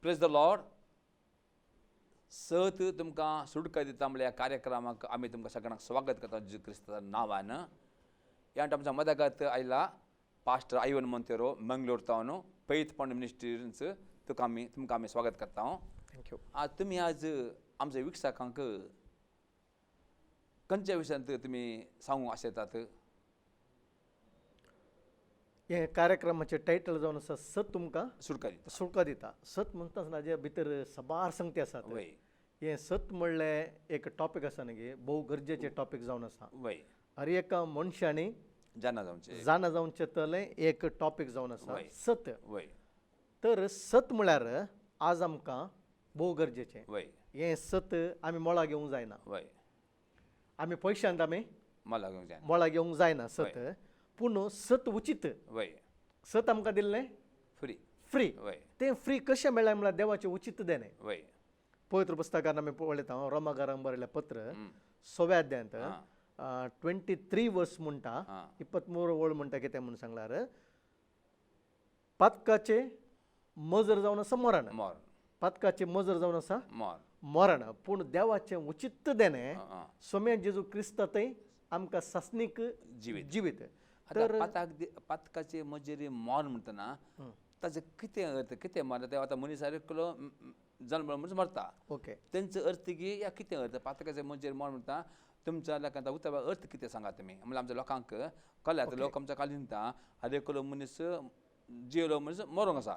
Praise the Lord. सत तुमकां सुटका दिता म्हणल्या ह्या कार्यक्रमाक आमी तुमकां सगळ्यांक स्वागत करता जेजू क्रिस्ताच्या नांवान. ह्या आमच्या मदगात आयला पास्टर आयवन मोंतेरो मंगलोर तावन फेथ फाउंड मिनिस्ट्रीज तुमकां आमी स्वागत करता. थँक्यू. तुमी आज आमच्या विक्षकांक खंयच्या विशयांत तुमी सांगूंक आशेतात? हे कार्यक्रमाचे टायटल जावन आसा सत तुमकां सुटका दिता. सुटका दिता. सत म्हणटा हाजे भितर सबार संगती आसात. वय हे सत म्हणलें एक टॉपीक आसा न्ही, भोव गरजेचें टॉपीक जावन आसा. वय हर एका मनशांनी जाणा जावचें जाणा जावचें तलें एक टॉपीक जावन आसा वय. सत. वय तर सत म्हळ्यार आज आमकां भोव गरजेचें. वय हें सत आमी मोळा घेवंक जायना. वय आमी पयशांत आमी मला घेवंक जाय. मोळा घेवंक जायना सत. पूण सत उचित. वय सत आमकां दिल्लें फ्री. फ्री. वय तें फ्री कशें मेळ्ळें म्हळ्यार देवाचें उचित देणें. वय पवित्र पुस्तकान आमी पळयता रोमाकारांक बरयलें पत्र 6व्या अध्यायांत 23 वर्स म्हणटा, 23 वळ म्हणटा कितें म्हणून सांगल्यार पातकाचे मजर जावन आसा मरण. मोर पातकाचे मजर जावन आसा मोर मरण. पूण देवाचें उचित देणें सोम्या जेजू क्रिस्तांतय आमकां सासनीक जिवीत. तर पातकाचे मजेरी मोर म्हणटना ताचे कितें अर्थ कितें मारता ते आतां मनीस एकलो जल्म मनीस मरता. ओके. तेंचो अर्थ की या कितें अर्थ पातकाचे मजेरी मोर म्हणटा तुमच्या लोकांचा उतर अर्थ कितें सांगा तुमी म्हणल्यार आमच्या लोकांक कळ्ळें. आतां लोक आमच्या कालिंता हर एकलो मनीस जियेलो मनीस मरोंक आसा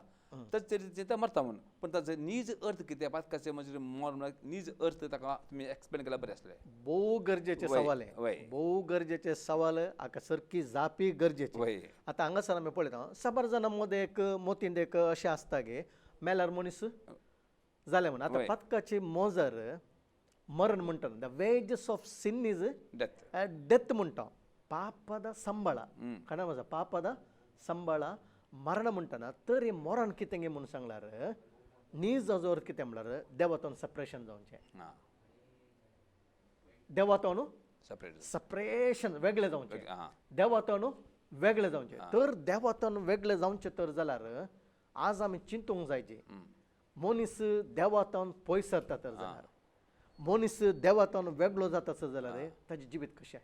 तर मरता म्हणून. पण ताचो नीज अर्थ कितें पातकाचे मजेरी मोर म्हळ्यार नीज अर्थ ताका तुमी एक्सप्लेन केल्यार बरें आसलें. भोव गरजेचें सवाल हें. वय भोव गरजेचें सवाल हाका सारकी जापी गरजेची. वय आतां हांगासर आमी पळयता साबार जाणां मदें एक मोतीन एक अशें आसता गे मेल्यार मनीस जालें म्हणून. आतां पातकाची मोजर मरण म्हणटा the wages of sin is death. Death म्हणटा. पापದ ಸಂಬಳ ಕನ್ನಡ भाषा पापದ ಸಂಬಳ मरण म्हणटना तर हे मरण कितें गे म्हणून सांगल्यार नीज हाजो अर्थ कितें म्हणल्यार देवातून सपरेशन जावचें. देवातून सेपरेट सपरेशन वेगळें जावचें. हां देवातून वेगळें जावचें. तर देवातून वेगळें जावचें तर जाल्यार आज आमी चिंतूंक जायचे मनीस देवातून पयस सरता तर जाल्यार मनीस देवातून वेगळो जाता जाल्यार ताजें जिवीत कशें.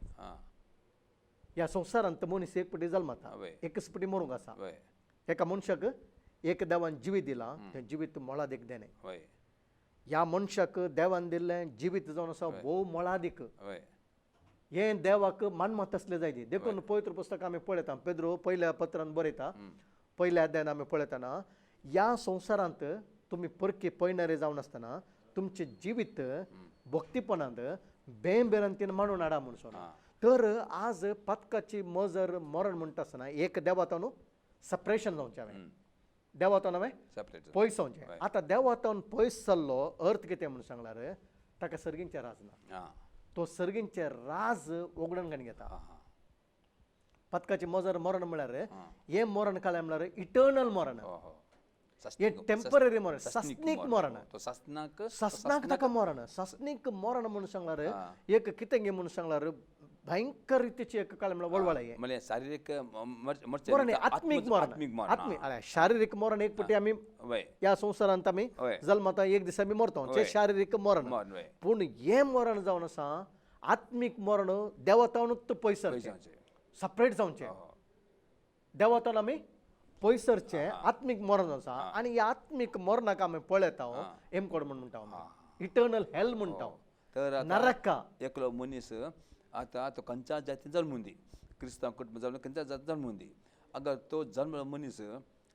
ह्या संवसारांत मनीस एक पटी जल्मता एकच पटी मरूंक आसा. एका मनशाक एक देवान जिवीत दिलां तें जिवीत मोलादीक देणें. ह्या मनशाक देवान दिल्लें जिवीत जावन आसा भोव मोलादीक. हें देवाक मानमत आसलें जाय दी. देखून पवित्र पुस्तक आमी पळयता पेद्रो पयल्या पत्रांत बरयता पयल्या अध्यायान आमी पळयतना ह्या संवसारांत तुमी परके पयणारे जावन आसतना तुमचें जिवीत भक्तीपणांत बेंबेरंतीन मांडून हाडा म्हणून. तर आज पातकाची मजर मरण म्हणटा आसतना एक देवातून सपरेशन जावचें हांवें. देवातून हांवें सेपरेट पयस जावचें. आतां देवातून पयस जाल्लो अर्थ कितें म्हणून सांगल्यार ताका सर्गींचें राज ना. तो सर्गींचें राज उगडून घेवन घेता. पातकाची मजर मरण म्हळ्यार हें मरण काळें म्हळ्यार इटर्नल मरण. हे टेम्पररी मरण सासनीक मरण. सासनाक ताका मरण सासनीक मरण म्हणून सांगल्यार एक कितें गे म्हणून सांगल्यार भयंकर रितीची एक काळ म्हळ्यार वळवळ म्हणजे शारीरिक मरण आत्मीक मरण. आत्मीक शारीरिक मरण एक पटी आमी ह्या संवसारांत आमी जल्मता एक दीस आमी मरता तें शारीरिक मरण. पूण हें मरण जावन आसा आत्मीक मरण देवातावनूच पयस सरचें सपरेट जावचें. देवातावन आमी पयस सरचें आत्मीक मरण आसा. आनी ह्या आत्मीक मरणाक आमी पळयता एमकोड म्हूण म्हणटा इटर्नल हेल म्हणटा. तर नरका एकलो मनीस आतां तो खंयच्या जातीन जल्मून दी क्रिस्तांव कुटुंब जावन खंयच्या जातीन जल्मून दी अगर तो जल्मलो मनीस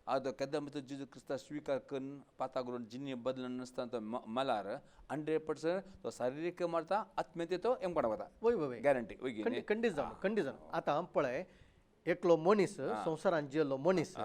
आतां केन्ना भितर जेजू क्रिस्ता स्विकार करून पाता करून जिनी बदलून नासतना तो मलार 100% तो शारिरीक मरता आत्मेत तो एमकोडा वता. वय वय गॅरंटी खंडीत जावन. आतां पळय एकलो मनीस संवसारांत जियेलो मनीस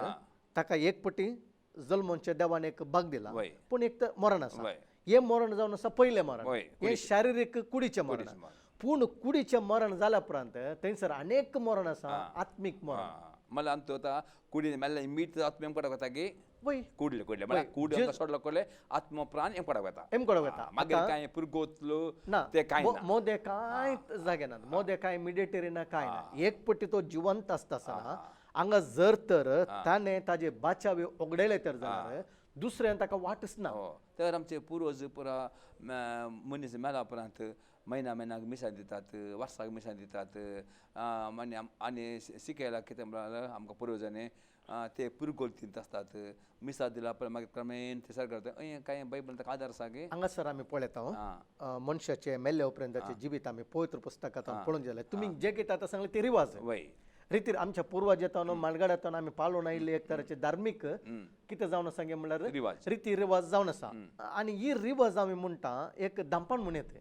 ताका एक पटी जल्मोवचे देवान एक भाग दिला. पूण एक तर मरण आसा. हें मरण जावन आसा पयलें मरण. हें शारिरीक कुडीचें मरण. पूण कुडीचें मरण जाल्या उपरांत थंयसर अनेक मरण आसा आत्मीक मरण. मला आमचो आतां कुडी मेल्ले मीठ आत्म एमकोडा वता गे वय कुडले म्हळ्यार कुडी आमकां सोडलो कोले आत्म प्राण एमकोडा वता. एमकोडा वता. मागीर कांय पुरगोतलो ना ते कांय ना. मोदे कांय जागे ना. मोदे कांय मिडिटेरियना कांय ना. एक पटी तो जिवंत आसता आसतना हांगा जर तर ताणें ताजे बाचावे उगडयले तर जाल्यार दुसऱ्यान ताका वाटच ना तर आमचे पूर्वज पुरा मनीस मेला उपरांत म्हयन्याक मिसां दितात वर्साक मिसां दितात आनी शिकयला कितें म्हणल्यार आमकां पुर्वजांनी ते पुरगोलतींत आसतात मिसां दिला उपरांत मागीर क्रमेन ते सर करता कांय बायबल ताका आदार आसा की हांगासर आमी पळयता मनशाचे मेल्ल्या उपरांताचे जिवीत आमी पवित्र पुस्तकांत पळोवन जाल्यार तुमी जे कितें आतां सांगले ते रिवाज वय रितीर आमच्या पूर्वजांतून मालगाड्यांतून आमी पाळून आयिल्ले एक तराचे धार्मीक कितें जावन आसा गे म्हणल्यार रिवाज रिती रिवाज जावन आसा आनी ही रिवाज आमी म्हणटा एक दांपण म्हण येते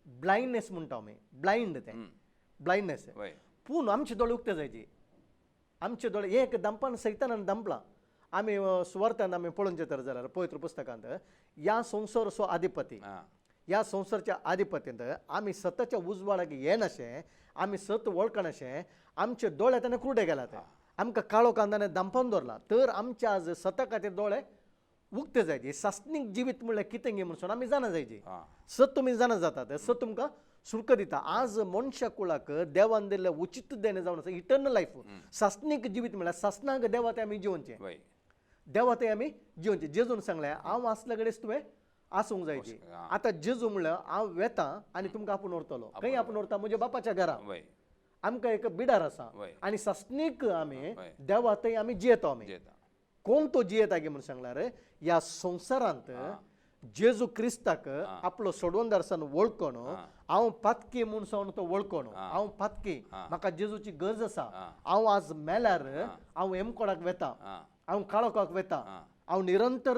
ब्लायंडनेस म्हणटा आमी ब्लायंड ते ब्लायंडनेस पूण आमचे दोळे उक्ते जायचे आमचे दोळे हे एक दांपण सैतानान दांपला आमी सुवार्थान आमी पळोवन तर जाल्यार पवित्र पुस्तकांत ह्या संवसाराचो अधिपती ह्या संवसाराच्या अधिपतींत आमी सताच्या उजवाडाक येनाशे आमी सत वळखनाशे आमचे दोळे ताणें कुर्डे गेलात आमकां काळो कांदाने दांपन दवरला तर आमचे आज सता खातीर दोळे उक्ते जायचे सासनीक जिवीत म्हणल्यार कितें गे म्हणून आमी जाणा जायची सत तुमी जाणा जातात सत तुमकां सुटक दिता आज मनशा कुळाक देवान दिल्लें उचित देणे जावन आसा इटर्नल लायफ सासनीक जिवीत म्हणल्यार सासनाक देवा ते आमी जिवोवचे देवा ते आमी जिवोवचे जेजून सांगलें हांव आसले कडेन तुवें आसूंक जायची आतां जेजू म्हणल्यार हांव वेता आनी तुमकां आपूण व्हरतलो खंय आपूण व्हरता म्हज्या बापाच्या घरा आमकां एक बिडार आसा आनी सासनीक आमी देवा थंय आमी जियेता आमी कोण तो जियेता गे म्हणून सांगल्यार ह्या संवसारांत जेजू क्रिस्ताक आपलो सोडवणदारसान वळखून हांव पातकी म्हणून सावन तो वळखून हांव पातकी म्हाका जेजूची गरज आसा हांव आज मेल्यार हांव हेमकोडाक वेता हांव काळोखाक वेता हांव निरंतर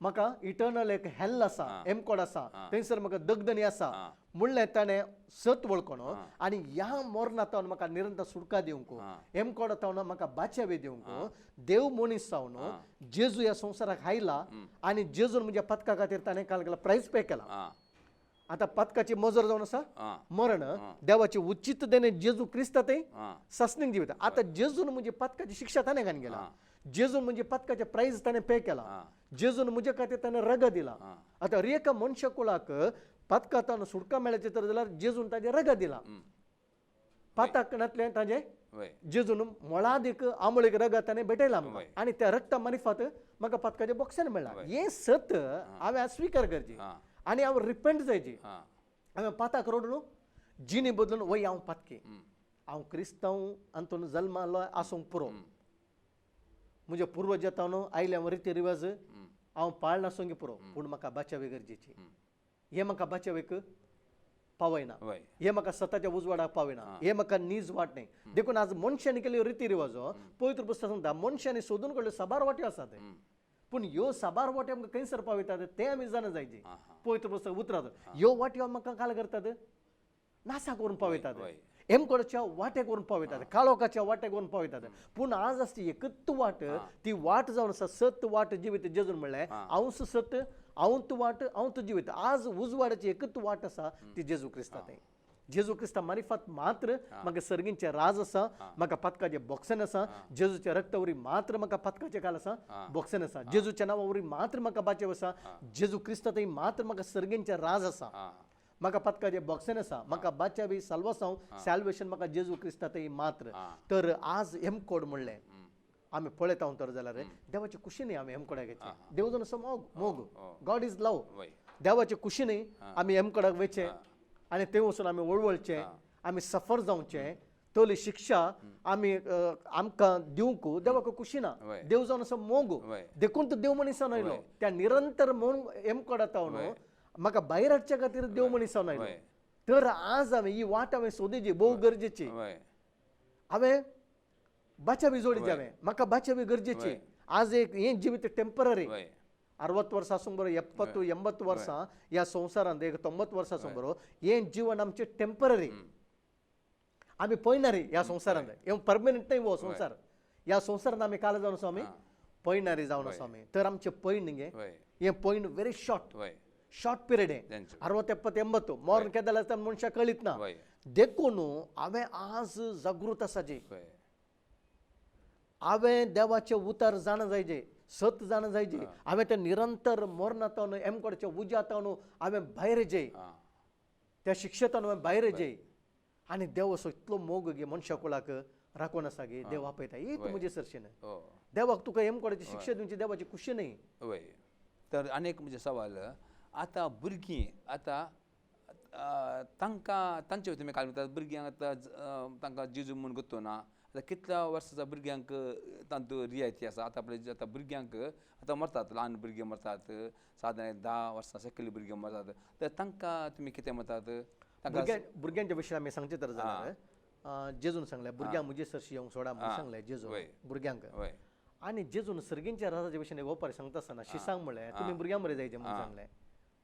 म्हाका इटर्नल एक हेल्ल आसा हेमकोड आसा थंयसर म्हाका दगदणी आसा म्हणलें ताणें सत वळखून आनी ह्या मरणांतावन म्हाका निरंतर सुटका दिवंक हेमकोडांतावन म्हाका बाच्यावे दिवंक देव मनीस जावन जेजू ह्या संवसाराक आयला आनी जेजून म्हज्या पथका खातीर ताणें काल केला प्रायज पे केला आतां पथकाची मजर जावन आसा मरण देवाचे उचित देणे जेजू क्रिस्ता ते सासनीक जिवीत आतां जेजून म्हणजे पथकाची शिक्षा ताणें घालून गेला जेजून म्हणजे पथकाचे प्रायज ताणें पे केला जेजून म्हजे खातीर ताणें रग दिला आतां एका मनशा कुळाक पथकांतान सुटका मेळची तर जाल्यार जेजून ताजे रग दिला पातकांतले ताजे जेजून मोळादीक आंबळीक रग ताणें भेटयला आमकां आनी त्या रक्ता मार्फत म्हाका पथकाचे बक्षण मेळ्ळा हे सत हांवें आज स्विकार करची आनी हांव रिपेंट जायची हांवें पाताक रोडून जिणी बदलून वय हांव पातकी हांव क्रिस्तांव आंतून जल्मालो आसूंक पुरो म्हज्या पुर्वजांतावन आयल्या रिती रिवाज हांव पाळना आसूंक पुरो पूण म्हाका बाच्यावे गरजेची हे म्हाका बाच्यावेक पावयना हे म्हाका सताच्या उजवाडाक पावयना हे म्हाका नीज वाट न्ही देखून आज मनशांनी केल्यो रिती रिवाजो पवित्र पुस्तक सांगता मनशांनी सोदून काडल्यो साबार वाट्यो आसात पूण ह्यो साबार वाट्यो आमकां खंयसर पावयतात ते आमी जाणा जायची पवित्र पुस्तक उतरात ह्यो वाट्यो म्हाका काल करतात नासा करून पावयतात हेमकोडच्या वाटेक व्हरून पावयतात काळोखाच्या वाटेक व्हरून पावयतात पूण आज आसता एकच वाट ती वाट जावन आसा सत वाट जिवीत जेजून म्हणलें हांवच सत हांवूच वाट हांवूच जिवीत आज उजवाडाची एकच वाट आसा ती जेजू क्रिस्तांत जेजू क्रिस्ता मार्फत मात्र म्हाका सर्गींचे राज आसा म्हाका पथकाचे बक्षण आसा जेजूच्या रक्ता वरी मात्र म्हाका पथकाचे काल आसा बक्षण आसा जेजूच्या नांवा वरी मात्र म्हाका बाचेव आसा जेजू क्रिस्ता थंय मात्र म्हाका सर्गींचे राज आसा म्हाका पथकाचे बक्षण आसा म्हाका बाच्यावी साल्वासांव सॅल्वेशन म्हाका जेजू क्रिस्ता थंय मात्र तर आज हेमकोड म्हणलें आमी पळयता तर जाल्यार देवाचे कुशीनी आमी हेमकोडाक येचे देव जावन असो मोग गॉड इज लव देवाचे कुशीनी आमी हेमकोडाक वयचे आनी थंय वचून आमी वळवळचे आमी सफर जावचे तोली शिक्षा आमी आमकां दिवंक देवाक कुशीना देव जावन असो मोग देखून तो देव मनीसान आयलो त्या निरंतर मोग हेमकोडांतावन म्हाका भायर हाडच्या खातीर देव मनीसान आयलो तर आज हांवें ही वाट हांवें सोदची भोव गरजेची हांवें बाच्यावी जोडची हांवें म्हाका बाच्यावी गरजेची आज एक हें जिवीत टेम्पररी 60 वर्सां आसूंक बरो 70-80 वर्सां ह्या संवसारांत एक 90 वर्सां आसूंक बरो हें जीवन आमचें टेम्पररी आमी पळयनारी ह्या संवसारांत हें परमनंट न्हय हो संवसार ह्या संवसारांत आमी काल जावन आसा आमी पळयनारी जावन आसा आमी तर आमचें पळयन न्ही हें पळयन व्हेरी शॉर्ट पिरियड हें 60-70 मोर्न केदां आसतना मनशाक कळीत ना देखून हांवें आज जागृत आसाची हांवें देवाचे उतर जाणा जायचे सत जाणा जायचे हांवें तें निरंतर मरणांतावन हेमकोडच्या उज्यातावन हांवें भायर येजे त्या शिक्षेतावन हांवें भायर येजे आनी देव असो इतलो मोग गे मनशा कुळाक राखोन आसा गे देव आपयता ही तुमचे सरशेन हो देवाक तुका हेम कोणाची शिक्षा दिवची देवाची खुशी नाही वय तर आनीक म्हणजे सवाल आतां भुरगीं आतां तांकां तांचे तुमी काल म्हणटात भुरग्यांक आतां तांकां जेजू म्हूण गुर्तो ना आतां कितल्या वर्साच्या भुरग्यांक तांतूं रियायती आसा आतां पळय आतां भुरग्यांक आतां मरतात ल्हान भुरगे मरतात सादारण 10 वर्सां सकयली भुरगे मरतात तर तांकां तुमी कितें म्हणटात तांकां भुरग्यांच्या विशयी आमी सांगचे तर जाल्यार जेजून सांगलें भुरग्यांक म्हजे सरशी येवंक सोडा म्हणून सांगलें जेजू भुरग्यांक वय आनी जेजून सर्गींच्या राजाच्या विशयान गोपारी सांगता आसतना शिसांक म्हणलें तुमी भुरग्यां बरें जायचे म्हणून सांगलें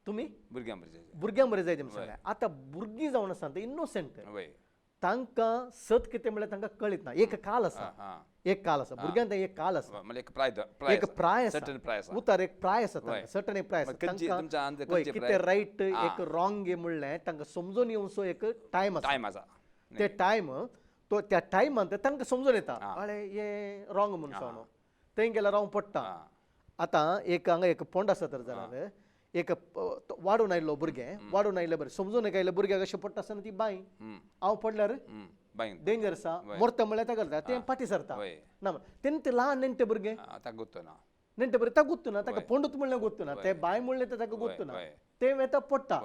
तुमी भुरग्यां बरें भुरग्यां बरें जायचे म्हणून सांगलें आतां भुरगीं जावन आसा ते इनोसेंट वय तांकां सत कितें म्हणल्यार तांकां कळीत ना एक काल आसा एक काल आसा भुरग्यांक एक काल आसा म्हणजे एक प्राय एक प्राय सर्टन प्राय आसा उतार एक प्राय आसा तांकां सर्टन एक प्राय आसा तुमच्या तांकां वय कितें रायट एक रॉंग गे म्हणलें तांकां समजून येवचो एक टायम आसा टायम आसा ते टायम तो त्या टायमांत तांकां समजून येता अळे हे रॉंग म्हणून सांगलो थंय गेल्यार रावंक पडटा आतां एक हांगा एक पोंड आसा तर जाल्यार एक वाडून आयिल्लो भुरगें वाडून आयिल्ले बरें समजून आयिल्ले भुरग्याक अशें पडटा आसतना ती बाय हांव पडल्यार डेंजर आसा मरता म्हणल्यार ताका करता तें फाटी सरता ना तेन्ना ते ल्हान नेण्टे भुरगे ताका गुर्तो ना नेण्टे भुरगे ताका गुर्तू ना ताका पोंडूत म्हणल्यार गुर्तू ना ते बाय म्हणलें तर ताका गुर्तू ना ते वेता पडटा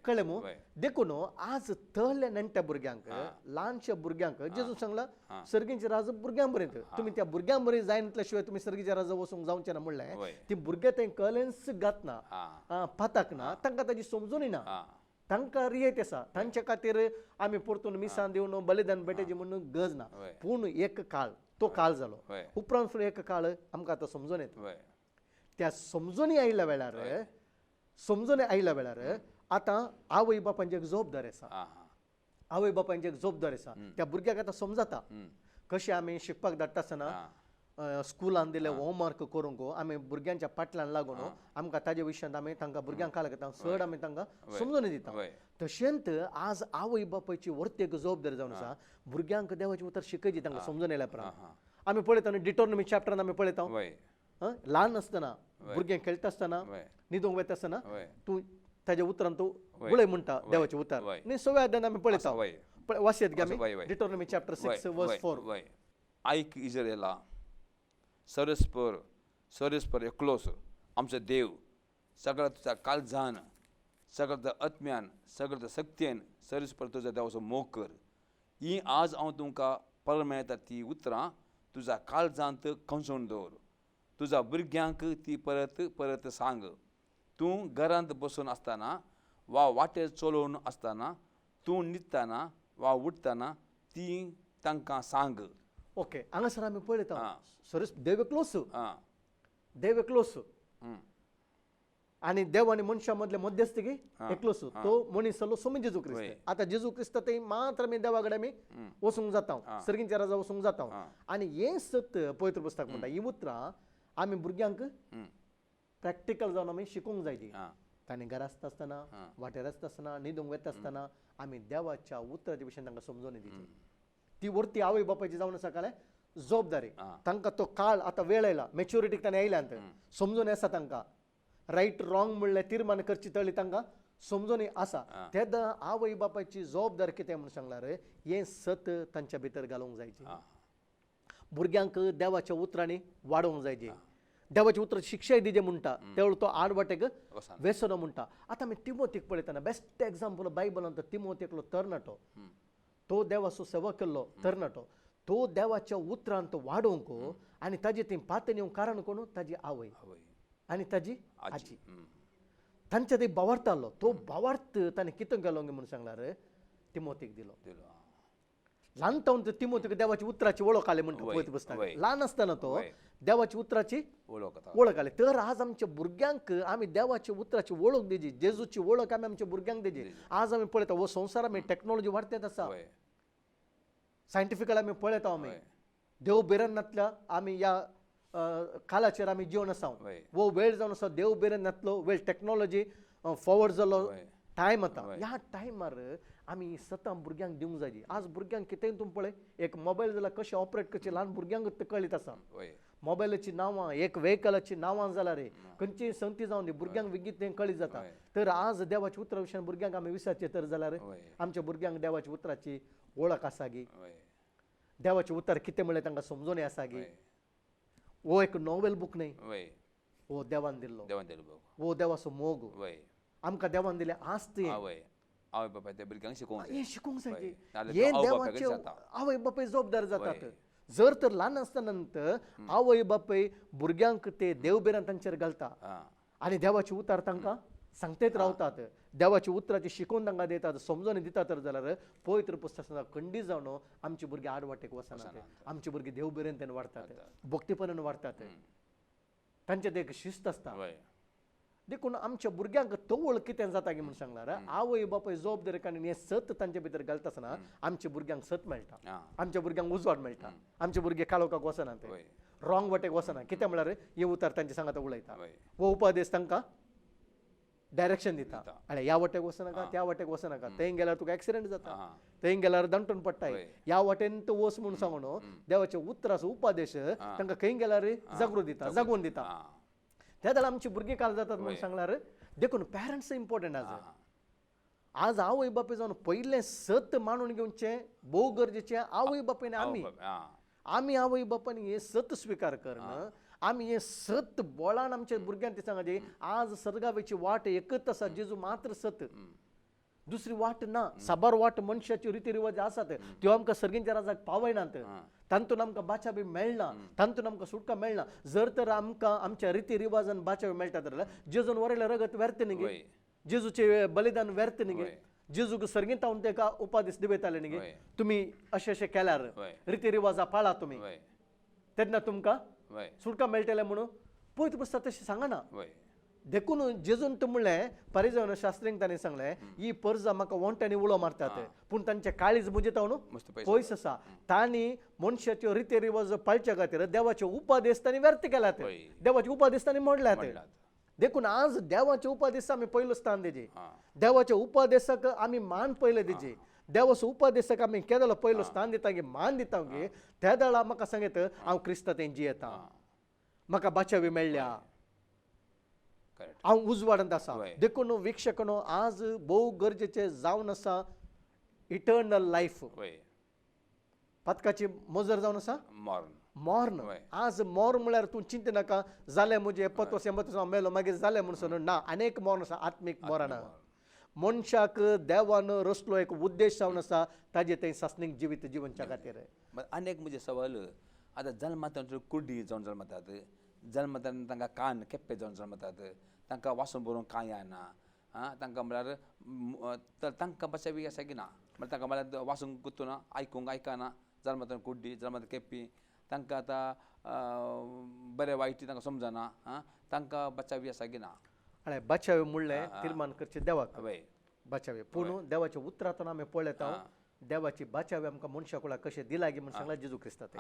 कळ्ळें मू देखून आज तळल्या नेण्ट्या भुरग्यांक ल्हानशा भुरग्यांक जेजू सांगला सर्गींचे राज भुरग्यां पर्यंत तुमी त्या भुरग्यां बरें जायन शिवाय तुमी सर्गीचे राजा वचूंक जावचे ना म्हणलें ती भुरगे थंय कलेन्स घातना पाताक ना तांकां ताजी समजून येना तांकां रियत आसा तांचे खातीर आमी परतून मिसां दिवन बलिदान भेटेची म्हणून गरज ना पूण एक काळ तो काळ जालो उपरांत एक काळ आमकां आतां समजून येता त्या समजून आयिल्ल्या वेळार आतां आवय बापायची एक जबाबदारी आसा आवय बापायची एक जबाबदारी आसा त्या भुरग्याक आतां समजता कशें आमी शिकपाक धाडटा आसतना स्कुलान दिले होमवर्क करूंक आमी भुरग्यांच्या फाटल्यान लागून आमकां ताज्या विशयांत आमी तांकां भुरग्यांक काल घेता चड आमी तांकां समजून दिता तशेंच आज आवय बापायची व्हरती एक जबाबदारी जावन आसा भुरग्यांक देवाचें उतर शिकयची तांकां समजून येयल्या उपरांत आमी पळयता न्ही डिटोनॉमी चॅप्टरान आमी पळयता ल्हान आसतना भुरगें खेळटा आसतना न्हिदूंक वता आसतना तूं ताज्या उतरान तूं उलय म्हणटा देवाचें उतर न्ही सव्या अध्यायान आमी पळयता वाचयत घे आमी डिटोनॉमी चॅप्टर 6 वर्स 4 ऐक इस्रायेला सरस्पर एकलोस आमचो देव सगळ्या तुझ्या काळजान सगळ्या आत्म्यान सगळ्या सक्तीन सरस्पर तुज्या देवाचो मोग कर ही आज हांव तुमकां परत मेळटा ती उतरां तुज्या काळजांत खंचून दवर तुज्या भुरग्यांक ती परत परत सांग तूं घरांत बसून आसतना वा वाटेर चलोवन आसतना तूं न्हिदतना वा उठतना ती तांकां सांग ओके हांगासर आमी पळयता सरस देव एकलोस आनी देव आनी मनशा मदले मध्यस्थी एकलोस तो मनीस जालो सोमी जेजू क्रिस्त आतां जेजू क्रिस्त थंय मात्र आमी देवा कडेन आमी वचूंक जाता सर्गींच्या राजा वचूंक जाता आनी हें सत्य पवित्र पुस्तक म्हणटा ही उतरां आमी भुरग्यांक प्रॅक्टिकल जावन आमी शिकूंक जायची तांणी घरा आसता आसतना वाटेर आसता आसतना न्हिदूंक वता आसतना आमी देवाच्या उतराच्या विशयान तांकां समजून दिवची ती व्हरती आवय बापायची जावन आसा काय जबाबदारी तांकां तो काळ आतां वेळ आयला मॅच्युरिटीक ताणें आयल्यांत समजून आसा तांकां रायट रॉंग म्हणलें तीर्मान करची तळी तांकां समजून आसा तेद आवय बापायची जबाबदारी कितें म्हूण सांगल्यार हें सत तांच्या भितर घालूंक जायची भुरग्यांक देवाच्या उतरांनी वाडोवंक जायची देवाचे उतर शिक्षाय दिजे म्हणटा तेवढ तो आडवाटेक वेसनो म्हणटा आतां आमी तिमोथीक पळयतना बेस्ट एग्जाम्पल बायबलांत तिमोथीकलो तरणाटो तो देवाचो सेवा केल्लो तरणाटो तो देवाच्या उतरांत वाडोवंक आनी ताजे ती पातन येवंक कारण कोण ताजी आवय आनी ताजी आजी तांचे थंय भावार्थालो तो भावार्थ ताणें कितें केलो म्हणून सांगल्यार तिमोथीक दिलो ल्हानपण तिमोथीक देवाची उतराची वळख आली म्हणटा पळयत बसता ल्हान आसतना तो देवाची उतराची वळख आली तर आज आमच्या भुरग्यांक आमी देवाची उतराची वळख दिजी जेजूची वळख आमी आमच्या भुरग्यांक दिजी आज आमी पळयता हो संवसार आमी टॅक्नॉलॉजी वाडत आसा सायंटिफिकल आमी पळयता आमी देव बिरानांतल्या आमी ह्या कालाचेर आमी जिवन आसा वो वेळ जावन आसा देव बिरानांतलो वेळ टॅक्नॉलॉजी फॉरवर्ड जालो टायम आतां ह्या टायमार आमी सदां भुरग्यांक दिवंक जाय आज भुरग्यांक कितेंय तूं पळय एक मोबायल जाल्यार कशें ऑपरेट करचें ल्हान भुरग्यांक कळीत आसा मोबायलाची नांवां एक व्हेकलाची नांवां जाल्यार खंयचीय संगती जावन दी भुरग्यांक विगीत तें कळीत जाता तर आज देवाच्या उतरा विशयान भुरग्यांक आमी विचारचें तर जाल्यार आमच्या भुरग्यांक देवाच्या उतराची वळख आसा गी देवाचे उतर कितें म्हणलें तांकां समजून आसा गी वो एक नॉवेल बूक न्ही वय वो देवान दिल्लो देवान दिलो बघ वो देवाचो मोग वय आमकां देवान दिलें आस्त हें वय आवय बापाय त्या भुरग्यांक शिकोवंक हें शिकूंक जाय वय. की. नाल्यार हें तो आवय देवाचे बापायकच जाता. आवय बापाय जबाबदार जातात वय. जर तर ल्हान आसतना आवय बापाय भुरग्यांक ते देवबिरां तांचेर घालता आं आनी देवाचे उतार तांकां सांगतेत रावतात देवाची उतराची शिकोवन तांकां दितात समजून दितात तर जाल्यार पवित्र पुस्तक सांगता खंडी जावन आमची भुरगीं आडवाटेक वचनात आमची भुरगीं देवबिरेंत वाडटात भक्तीपणान वाडटात तांचें एक शिस्त आसता वय देखून आमच्या भुरग्यांक तवळ कितें जाता की म्हणून सांगल्यार आवय बापाय जबाबदारी हे सत तांचे भितर घालता आसतना आमच्या भुरग्यांक सत मेळटा आं आमच्या भुरग्यांक उजवाड मेळटा आमचे भुरगे काळोखाक वचनात वय रॉंग वाटेक वचना कितें म्हळ्यार हे उतार तांचे सांगात उलयता वय वो उपदेश तांकां डायरेक्शन दिता दिता. अरे ह्या वाटेक वचनाका त्या वाटेक वचनाका थंय गेल्यार तुका एक्सिडेंट जाता आं थंय गेल्यार दंटून पडटाय वय. ह्या वाटेन तो वच म्हणून सांगून देवाचे उतराचो उपदेश तांकां खंय गेल्यार जागृत दिता जागोवन दिता आं त्या जाल्यार आमची भुरगीं काल जातात म्हणून सांगल्यार देखून पॅरंट्स इम्पॉर्टंट आज आज आवय बापूय जावन पयलें सत मांडून घेवचें भोव गरजेचें आवय बापूयन आमी आं आमी आवय बापायन हे सत स्विकार करणं आमी हे सत बोळान आमच्या भुरग्यांक ते सांगाचे आज सर्गावेची वाट एकच आसा जेजू मात्र सत दुसरी वाट ना साबार वाट मनशाची रिती रिवाज आसात त्यो आमकां सर्गींच्या राजाक पावयनात तांतून आमकां बाचाबी मेळना तांतून आमकां सुटका मेळना जर तर आमकां आमच्या रिती रिवाजान बाचाबी मेळटा जाल्यार जेजून वरयलें रगत व्यर्थ न्ही गे जेजूचें बलिदान व्यर्थ न्ही गे जेजूक सर्गींत हांव तेका उपादेश दिवयताले न्ही गे तुमी अशें अशें केल्यार रिती रिवाजा पाळा तुमी वय तेन्ना तुमकां वय सुटका मेळटलें म्हणून पळयत बसता तशें सांगना वय देखून जेजून तूं म्हणलें परिजन शास्त्रींक ताणें सांगलें ही पर्जा म्हाका वोंट्यांनी उलो मारतात पूण तांचे काळीज मुजत हांव मस्त पयस आसा तांणी मनशाच्यो रिती रिवाज पाळच्या खातीर देवाचे उपादेश तांणी व्यर्थ केल्यात देवाचे उपादेश तांणी मोडल्यात देखून आज देवाचे उपादेश आमी पयलो स्थान दिजे देवाच्या उपादेशाक आमी मान पयले दिजे देवाचो उपादेशाक आमी केदलो पयलो स्थान दिता गे मान दिता गे त्या दाळा म्हाका सांगत हांव क्रिस्तांतें जियेता म्हाका बाचावी मेळ्ळ्या हांव उजवाडांत आसा देखून वीक्षकनो आज भोव गरजेचें जावन आसा इटर्नल लायफ पदकाची मोजर जावन आसा मॉर्न आज मॉर्न म्हळ्यार तूं चिंता नाका जालें म्हजें 70 वर्स 80 वर्स हांव मेलो मागीर जालें म्हणून ना अनेक मॉर्न आसा आत्मीक मॉराना मनशाक देवान रचलो एक उद्देश जावन आसा ताजे थंय सासणीक जिवीत जिवनच्या खातीर अनेक म्हणजे सवाल आतां जल्मांत कुड्डी जावन जल्मतात जल्मतान तांकां कान केप्पे जावन जल्मतात तांकां वाचून बरोवंक कांय येना आं तांकां म्हळ्यार तर तांकां बचावी आसा की ना म्हळ्यार तांकां म्हळ्यार वाचूंक गुंतूना आयकूंक आयकना जल्मतान कुड्डी जल्मतान केप्पी तांकां आतां बरें वायट तांकां समजना आं तांकां बचावी आसा की ना अळे बचावे म्हणलें तीर्मान करचें देवाक वय बचावे पूण देवाच्या उतरांतून आमी पळयता देवाची बचावी आमकां मनशा कुळाक कशें दिला गी म्हणून सांगला जेजू क्रिस्तांत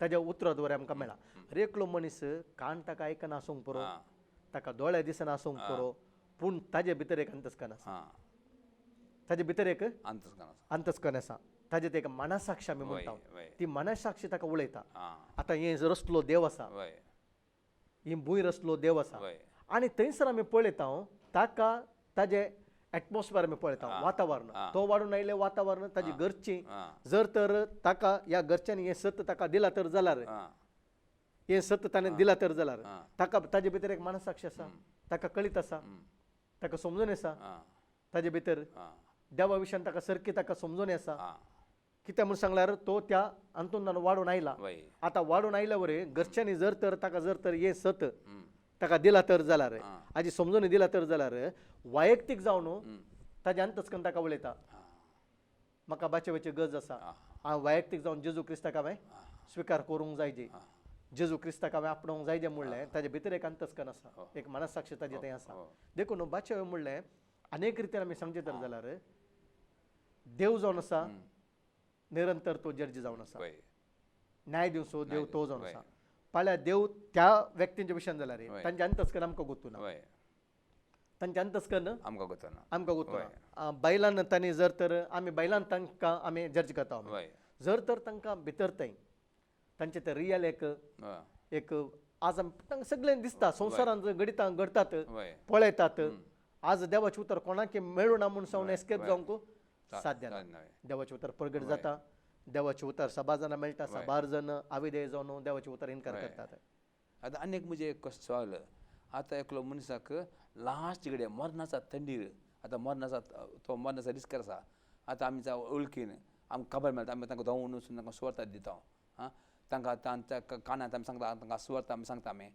ताज्या उतराद्वारे आमकां मेळ्ळा एकलो मनीस कान ताका आयकना आसूंक पुरो ताका दोळे दिसना आसूंक पुरो पूण ताजे भितर एक अंतस्कन आसा ताजे भितर एक अंतस्कन आसा ताजे ते एक मनसाक्षी आमी म्हणटा ती मनसाक्षी ताका उलयता आतां हे रचलो देव आसा ही भूंय रचलो देव आसा आनी थंयसर आमी पळयता ताका ताजे एटमॉस्फियर आमी पळयता वातावरण तो वाडून आयिल्लें वातावरण ताजी घरची जर तर ताका ह्या घरच्यांनी हें सत्य ताका दिला तर जाल्यार हें सत्य ताणें दिला तर जाल्यार ताका ताजे भितर एक मनसाक्षी आसा ताका कळीत आसा ताका समजून आसा ताजे भितर देवा विशयान ताका सारकी ताका समजून आसा कित्याक म्हणून सांगल्यार तो त्या हातून वाडून आयला आतां वाडून आयल्या वरें घरच्यांनी जर तर हें सत ताका दिला तर जाल्यार हाजी समजून दिला तर जाल्यार वैयक्तीक जावन ताजे अंतस्कन ताका उलयता म्हाका बाचेवाची गरज आसा हांव वैयक्तीक जावन जेजू क्रिस्ताक हांवें स्विकार करूंक जाय जेजू क्रिस्ताक हांवें आपणोवंक जाय म्हणलें ताजे भितर एक अंतस्कन आसा एक मनसाक्षी ताजे थंय आसा देखून बाचेवे म्हणलें अनेक रितीन आमी सांगचें तर जाल्यार देव जावन आसा निरंतर तो जर्जी जावन आसा न्याय दिवचो देव तो जावन आसा फाल्यां देव त्या व्यक्तींच्या विशयान जाल्यार तांचे अंतस्कन आमकां गुंतूना तांचे अंतस्कन आमकां गुंतूना बैलान तांणी जर तर आमी बैलान तांकां आमी जर्ज करता जर तर तांकां भितर थंय तांचे ते रियल एक आज तांकां सगळें दिसता संवसारान घडतात पळयतात आज देवाचें उतर कोणाक मेळूं ना म्हूण सांगून एस्केप जावंक साध्य ना देवाचें उतर प्रगट जाता देवाचे उतर सभा जाणां मेळटा, 1000 जण अविधेय जावन देवाचे उतर इन्कार करतात. आतां आनी एक म्हणजे कसो सवाल आतां एकलो मनशाक लास्ट घडये मरणाचा थंडीर आतां मरणाचा रिस्क आसा. आतां आमी वळखीन आमकां खबर मेळटा आमी तांकां धांवून वचून तांकां सुवात दिता. तांकां तांच्या कानांत आमी सांगता तांकां सुवात आमी सांगता आमी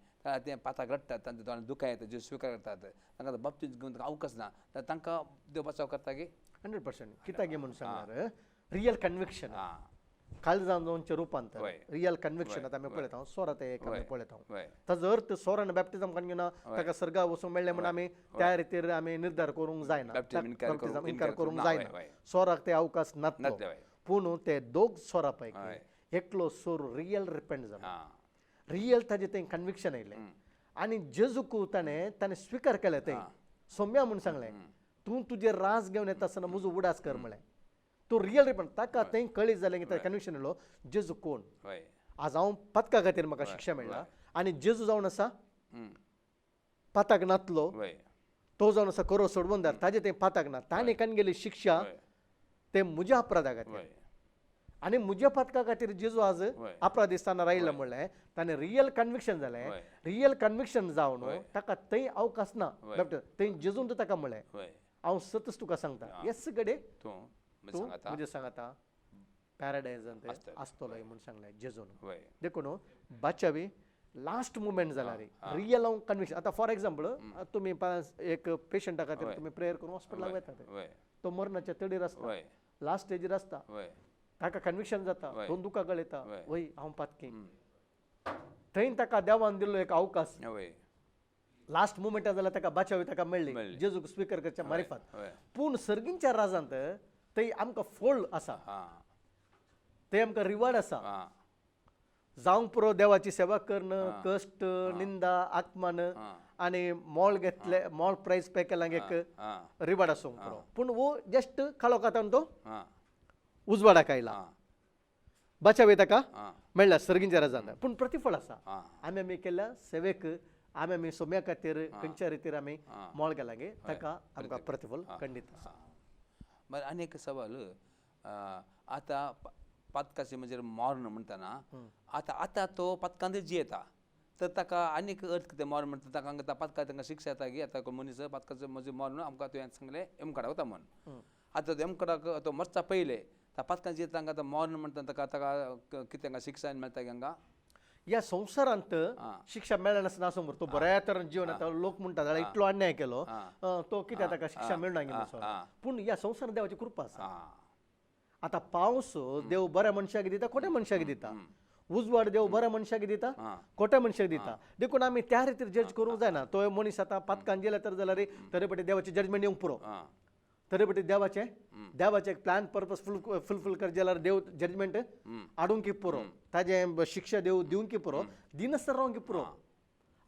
ते पाताक रडटात तांचे दोळ्यांत दुकां येता जे स्विकार करतात तांकां बाबतींत घेवन तांकां अवकाश ना तांकां देव बचाव करता की 100% कित्याक म्हणून सांगणार रियल कन्विक्शन हां काळजान जावनचे रूपांतर रियल कन्विक्शन आतां आमी पळयता सोरात एक आमी पळयता वय ताजो अर्थ सोरान बॅप्टिझम करून घेवन ताका सर्गा वचूंक मेळ्ळें म्हणून आमी त्या रितीर आमी निर्धार करूंक जायना. बॅप्टिझम इन्कार करूंक जायना. सोराक ते अवकाश नासलो पूण ते दोग सोरा पैकी एकलो सोर रियल रिपेंट जाला. रियल ताजे थंय कन्विक्शन येयलें आनी जेजूक ताणें स्विकार केलें थंय सौम्या म्हणून सांगलें तूं तुजें राज घेवन येता आसतना म्हजो उडास कर म्हळें. तो रियल रिपेंट ताका थंय कळीत जालें की कन्विक्शन येयलो जेजू कोण. आज हांव पदका खातीर म्हाका शिक्षा मेळ्ळा आनी जेजू जावन आसा पाताक नातलो तो जावन आसा करो सोडवंदार ताजे थंय पाताक ना ताणें केल्ली शिक्षा ते म्हज्या अपराधा खातीर आनी म्हज्या पदका खातीर जेजू आज अपराधिस्तानार आयिल्लो म्हणलें ताणें रियल कन्विक्शन जालें. रियल कन्विक्शन जावन ताका थंय अवकाश ना थंय जेजून ताका म्हणलें हांव सतच तुका सांगता येस घडये तूं म्हणजे सांगता पॅराडायजांत आसतलो म्हणून सांगलें जेजून. देखून बाचावी लास्ट मुमेंट जाला रे रियल हांव कन्विक्शन. आतां फॉर एग्जाम्पल तुमी एक पेशंटा खातीर तुमी प्रेयर करून हॉस्पिटलाक वतात तो मरणाच्या तडीर आसता लास्ट स्टेजीर आसता ताका कन्विक्शन जाता दोन दुकां गळयता वय हांव पातकी थंय ताका देवान दिल्लो एक अवकाश लास्ट मुमेंटान जाल्यार ताका बाचावी ताका मेळ्ळी जेजूक स्विकार करच्या मारिफात. पूण सर्गींच्या राजांत थंय आमकां फोल्ड आसा थंय आमकां रिवॉर्ड आसा. जावंक पुरो देवाची सेवा करणं कश्ट निंदा आत्मान आनी मोल घेतले मोल प्रायस पे केल्यांक एक रिवॉर्ड आसूंक पुरो. पूण वो जस्ट खालोकातान तो उजवाडाक आयला बाचावी ताका मेळ्ळा सर्गींच्या राजांत. पूण प्रतिफळ आसा आमी केल्या सेवेक आमी सोम्या खातीर खंयच्या रितीर आमी मोल केला गे ताका आमकां प्रतिफळ खंडीत आसा. बरं आनी एक सवाल आतां पदकाचे म्हणजे मरण म्हणटाना आतां तो पदकांत जियेता तर ताका आनीक अर्थ कितें मरण म्हणटा ताका पदका तांकां शिक्षा येता की आतां मनीस पदकाचें म्हणजे मरण आमकां तुवें सांगलें एमकाडाक वता म्हणून. आतां तो एमकाडाक तो मरचा पयले त्या पदकांत जियेता तांकां आतां मरण म्हणटा ताका कितें शिक्षा मेळटा तांकां ह्या संवसारांत शिक्षा मेळना आसूंक तो बऱ्या तरेन जिवन येता लोक म्हणटा जाल्यार इतलो अन्याय केलो तो कित्याक ताका शिक्षा मेळना गेली. पूण ह्या संवसारांत देवाची कृपा आसा. आतां पावस देव बऱ्या मनशाक दिता खोट्या मनशाक दिता. उजवाड देव बऱ्या मनशाक दिता खोट्या मनशाक दिता. देखून आमी त्या रितीर जज करूंक जायना. तो मनीस आतां पदकान गेला तर जाल्यार तरे पटी देवाचें जजमेंट येवंक पुरो तरे पटी देवाचें प्लॅन पर्पज फुलफील कर जाल्यार देव जजमेंट हाडूंक पुरो ताजें शिक्षा देव दिवंक पुरो दिनसर रावंक पुरो.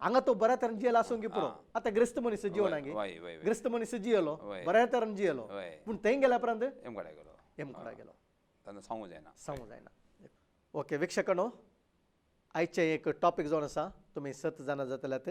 हांगा तो बऱ्या तरेन जियेलो आसूंक पुरो. आतां ग्रेस्त मनीस जिवनांगी ग्रेस्त मनीस जियेलो बऱ्या तरेन जियेलो पूण थंय गेल्या उपरांत एमकाडा गेलो सांगूंक जायना. ओके वीक्षकांनो आयचें एक टॉपीक जावन आसा तुमी सत जाणां जातल्यात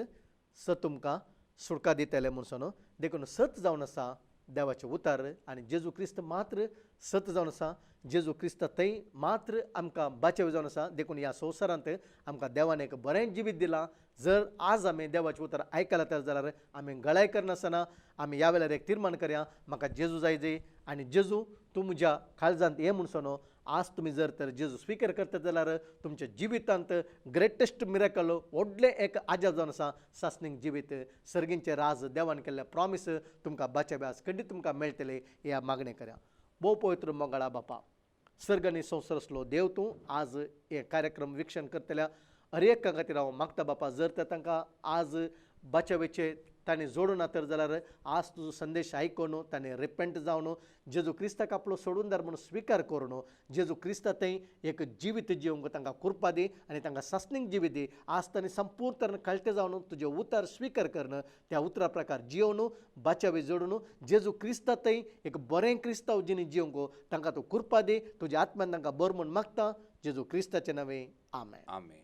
सत तुमकां सुटका दितले म्हणून देखून सत जावन आसा देवाचे उतार आनी जेजू क्रिस्त मात्र सत जावन आसा. जेजू क्रिस्त थंय मात्र आमकां बाचावी जावन आसा. देखून ह्या संवसारांत आमकां देवान एक बरें जिवीत दिलां. जर आज आमी देवाचें उतर आयकलां तर जाल्यार आमी गळाय करनासतना आमी ह्या वेळार एक तीर्मान करया म्हाका जेजू जाय आनी जेजू तूं म्हज्या काळजांत ये म्हणून आज तुमी जर तर जेजू स्विकार करता जाल्यार तुमच्या जिवितांत ग्रेटेस्ट मिरेकल व्हडलें एक आजार जावन आसा सासणीक जिवीत सर्गींचें राज देवान केल्लें प्रॉमीस तुमकां बाचावी आज खंडीत तुमकां मेळटलें ह्या मागणें करया. भोव पवित्र मोगाळा बापा सर्ग आनी संवसार आसलो देव तूं आज हे कार्यक्रम विक्षण करतल्या हर एका खातीर हांव मागता बापा जर तर तांकां आज बाचावेचे ताणें जोडून तर जाल्यार आज तुजो संदेश आयकून ताणें रिपेंट जावन जेजू क्रिस्ताक आपलो सोडूनदार म्हणून स्विकार करून जेजू क्रिस्ता थंय एक जिवीत जिवंक तांकां कृपा दी आनी तांकां सासणीक जिवीत दी. आज ताणें संपूर्ण तरेन कळटें जावन तुजें उतार स्विकार करून त्या उतरा प्रकार जियोवन बाचावी जोडून जेजू क्रिस्ता थंय एक बरें क्रिस्तांव जिणी जिवंक तांकां तूं कृपा दी. तुज्या आत्म्यान तांकां बर म्हूण मागता जेजू क्रिस्ताचे नवे आमेन.